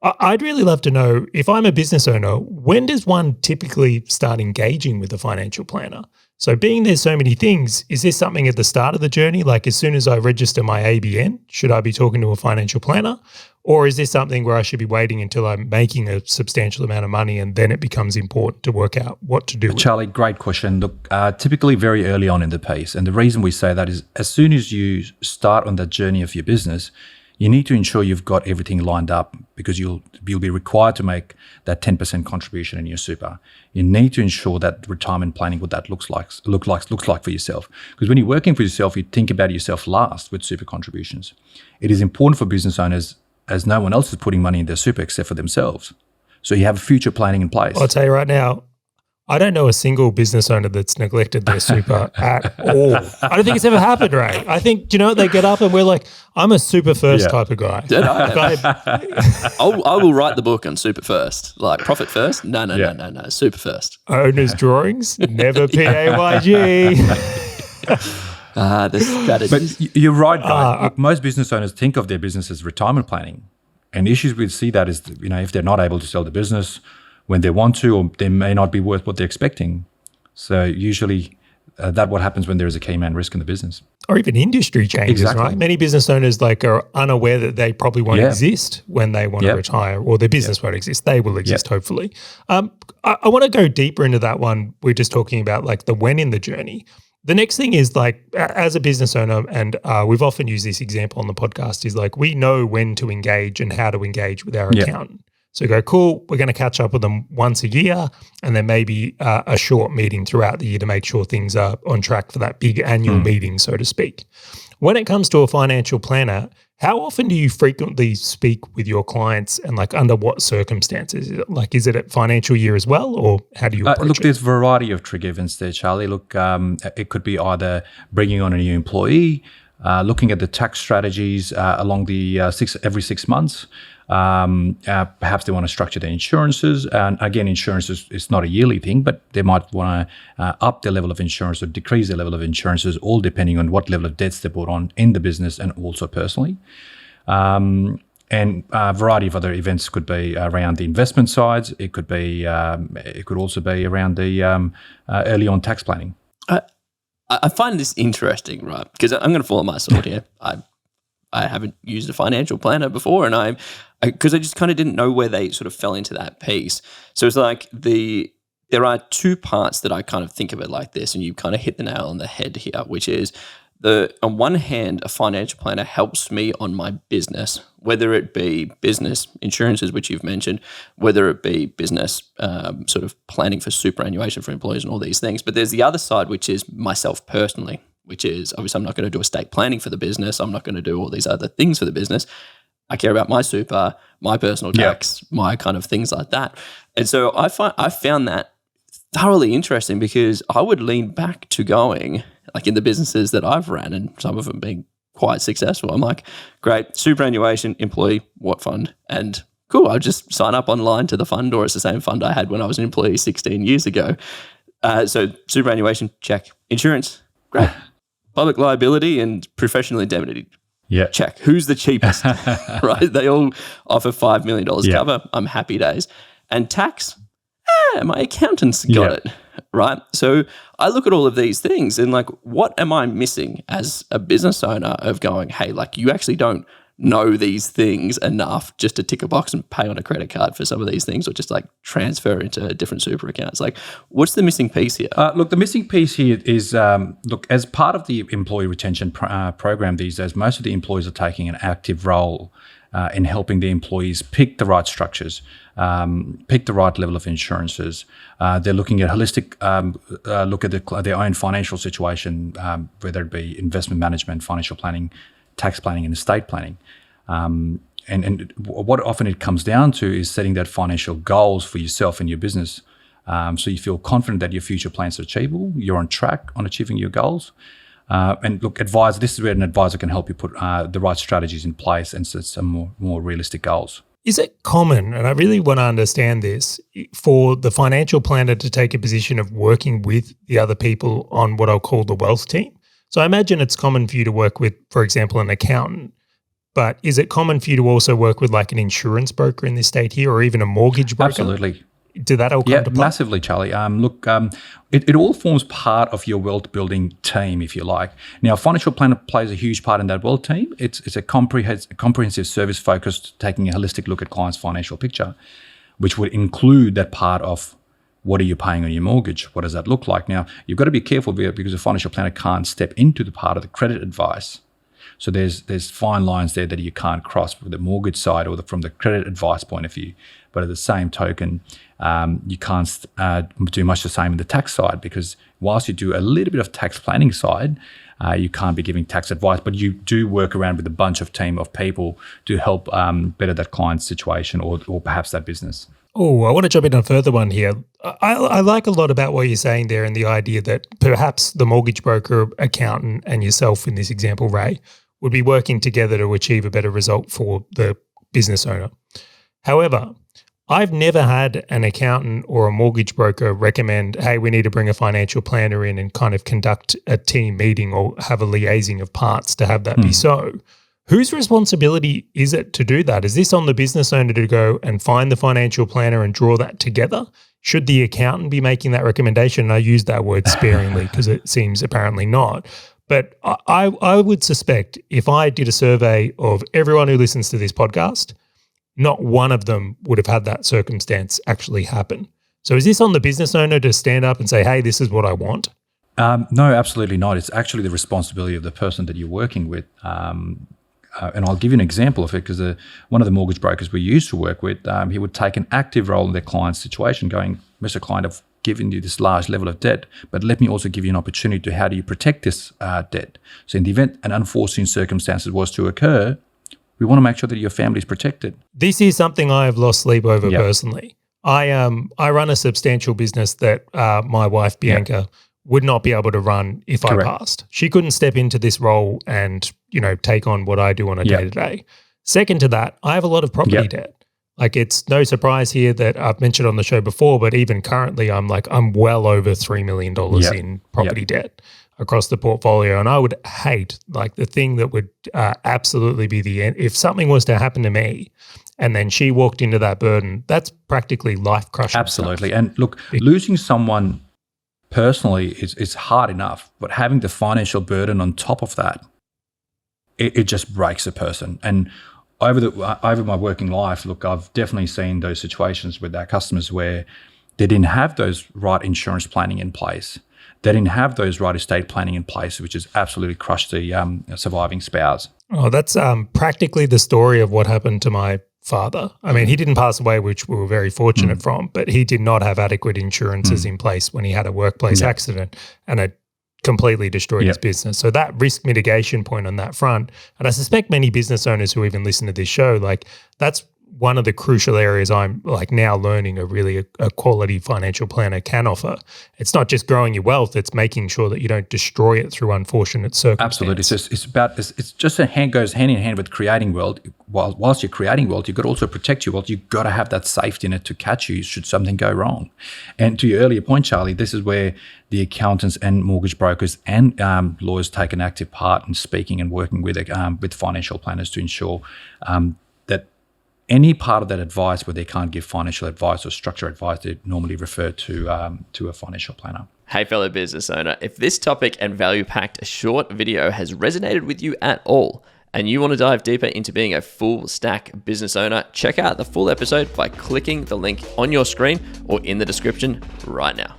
I'd really love to know, if I'm a business owner, when does one typically start engaging with a financial planner? So being there's so many things, is this something at the start of the journey? Like as soon as I register my ABN, should I be talking to a financial planner? Or is this something where I should be waiting until I'm making a substantial amount of money and then it becomes important to work out what to do? Charlie, great question. Look, typically very early on in the piece. And the reason we say that is as soon as you start on that journey of your business, you need to ensure you've got everything lined up because you'll be required to make that 10% contribution in your super. You need to ensure that retirement planning, what that looks like for yourself. Because when you're working for yourself, you think about yourself last with super contributions. It is important for business owners, as no one else is putting money in their super except for themselves. So you have future planning in place. I'll tell you right now, I don't know a single business owner that's neglected their super at all. I don't think it's ever happened, Ray. I think, they get up and we're like, I'm a super first type of guy. I will write the book on super first. Like profit first? No, super first. Owner's drawings, never PAYG. The strategies. But you're right, guys. Most business owners think of their business as retirement planning. And the issues we see that is, if they're not able to sell the business when they want to, or they may not be worth what they're expecting. So usually that's what happens when there is a key man risk in the business. Or even industry changes, right? Many business owners are unaware that they probably won't exist when they want to retire, or their business won't exist. They will exist, hopefully. I want to go deeper into that one. We're just talking about the when in the journey. The next thing is as a business owner, and we've often used this example on the podcast, is we know when to engage and how to engage with our accountant. So go, cool, we're going to catch up with them once a year, and then maybe a short meeting throughout the year to make sure things are on track for that big annual meeting, so to speak. When it comes to a financial planner, how often do you frequently speak with your clients, and under what circumstances? Is it at financial year as well, or how do you approach Look, it? there's a variety of trigger events there, Charlie. Look, it could be either bringing on a new employee, looking at the tax strategies along the every 6 months. Perhaps they want to structure their insurances. And again, insurance is not a yearly thing, but they might want to up their level of insurance or decrease their level of insurances, all depending on what level of debts they put on in the business and also personally. And a variety of other events could be around the investment sides. It could be. It could also be around the early on tax planning. I find this interesting, right? Because I'm going to fall on my sword here. I haven't used a financial planner before, and because I just kind of didn't know where they sort of fell into that piece. So it's there are two parts that I kind of think of it like this, and you kind of hit the nail on the head here, which is on one hand, a financial planner helps me on my business, whether it be business insurances, which you've mentioned, whether it be business sort of planning for superannuation for employees and all these things. But there's the other side, which is myself personally, which is obviously I'm not going to do estate planning for the business. I'm not going to do all these other things for the business. I care about my super, my personal tax, my kind of things like that. And so I found that thoroughly interesting, because I would lean back to going, in the businesses that I've ran, and some of them being quite successful. I'm like, great, superannuation, employee, what fund? And cool, I'll just sign up online to the fund, or it's the same fund I had when I was an employee 16 years ago. So superannuation, check. Insurance, great. Public liability and professional indemnity, check. Who's the cheapest, right? They all offer $5 million cover. I'm happy days. And tax, my accountant's got it, right? So I look at all of these things and what am I missing as a business owner of going, hey, you actually don't know these things enough just to tick a box and pay on a credit card for some of these things, or just transfer into different super accounts. What's the missing piece here? Look, the missing piece here is, as part of the employee retention program these days, most of the employees are taking an active role in helping the employees pick the right structures, pick the right level of insurances. They're looking at holistic look at their own financial situation, whether it be investment management, financial planning, tax planning, and estate planning. And what often it comes down to is setting that financial goals for yourself and your business, so you feel confident that your future plans are achievable, you're on track on achieving your goals. And look, this is where an advisor can help you put the right strategies in place and set some more realistic goals. Is it common, and I really want to understand this, for the financial planner to take a position of working with the other people on what I'll call the wealth team? So I imagine it's common for you to work with, for example, an accountant, but is it common for you to also work with like an insurance broker in this state here, or even a mortgage broker? Absolutely. Did that all come to play? Massively, Charlie. It all forms part of your wealth building team, if you like. Now, a financial planner plays a huge part in that wealth team. It's a comprehensive service focused, taking a holistic look at clients' financial picture, which would include that part of what are you paying on your mortgage? What does that look like? Now, you've got to be careful because a financial planner can't step into the part of the credit advice. So there's fine lines there that you can't cross with the mortgage side or from the credit advice point of view. But at the same token, you can't do much the same in the tax side, because whilst you do a little bit of tax planning side, you can't be giving tax advice, but you do work around with a bunch of team of people to help better that client's situation or perhaps that business. Oh, I want to jump in on a further one here. I like a lot about what you're saying there, and the idea that perhaps the mortgage broker, accountant, and yourself in this example, Ray, would be working together to achieve a better result for the business owner. However, I've never had an accountant or a mortgage broker recommend, hey, we need to bring a financial planner in and kind of conduct a team meeting or have a liaising of parts to have that be so. Whose responsibility is it to do that? Is this on the business owner to go and find the financial planner and draw that together? Should the accountant be making that recommendation? And I use that word sparingly because it seems apparently not. But I would suspect if I did a survey of everyone who listens to this podcast, not one of them would have had that circumstance actually happen. So is this on the business owner to stand up and say, hey, this is what I want? No, absolutely not. It's actually the responsibility of the person that you're working with. And I'll give you an example of it, because one of the mortgage brokers we used to work with, he would take an active role in their client's situation, going, Mr. Client, I've given you this large level of debt, but let me also give you an opportunity to how do you protect this debt. So in the event an unforeseen circumstance was to occur, we want to make sure that your family is protected. This is something I have lost sleep over personally. I run a substantial business that my wife, Bianca, would not be able to run if I passed. She couldn't step into this role and, take on what I do on a day-to-day. Second to that, I have a lot of property debt. Like, it's no surprise here that I've mentioned on the show before, but even currently I'm well over $3 million in property debt across the portfolio. And I would hate, the thing that would absolutely be the end, if something was to happen to me and then she walked into that burden, that's practically life-crushing. Absolutely. And look, losing someone personally is hard enough, but having the financial burden on top of that, it just breaks a person. And over my working life, look, I've definitely seen those situations with our customers where they didn't have those right insurance planning in place. They didn't have those right estate planning in place, which has absolutely crushed the surviving spouse. Oh, that's practically the story of what happened to my father. I mean, he didn't pass away, which we were very fortunate from, but he did not have adequate insurances in place when he had a workplace accident, and it completely destroyed his business. So that risk mitigation point on that front, and I suspect many business owners who even listen to this show, that's one of the crucial areas I'm now learning a quality financial planner can offer. It's not just growing your wealth, it's making sure that you don't destroy it through unfortunate circumstances. Absolutely. It's just goes hand in hand with creating wealth. Whilst you're creating wealth, you've got to also protect your wealth. You've got to have that safety net to catch you should something go wrong. And to your earlier point, Charlie, this is where the accountants and mortgage brokers and lawyers take an active part in speaking and working with financial planners to ensure that any part of that advice where they can't give financial advice or structure advice, they normally refer to a financial planner. Hey, fellow business owner, if this topic and value-packed short video has resonated with you at all, and you want to dive deeper into being a full stack business owner, check out the full episode by clicking the link on your screen or in the description right now.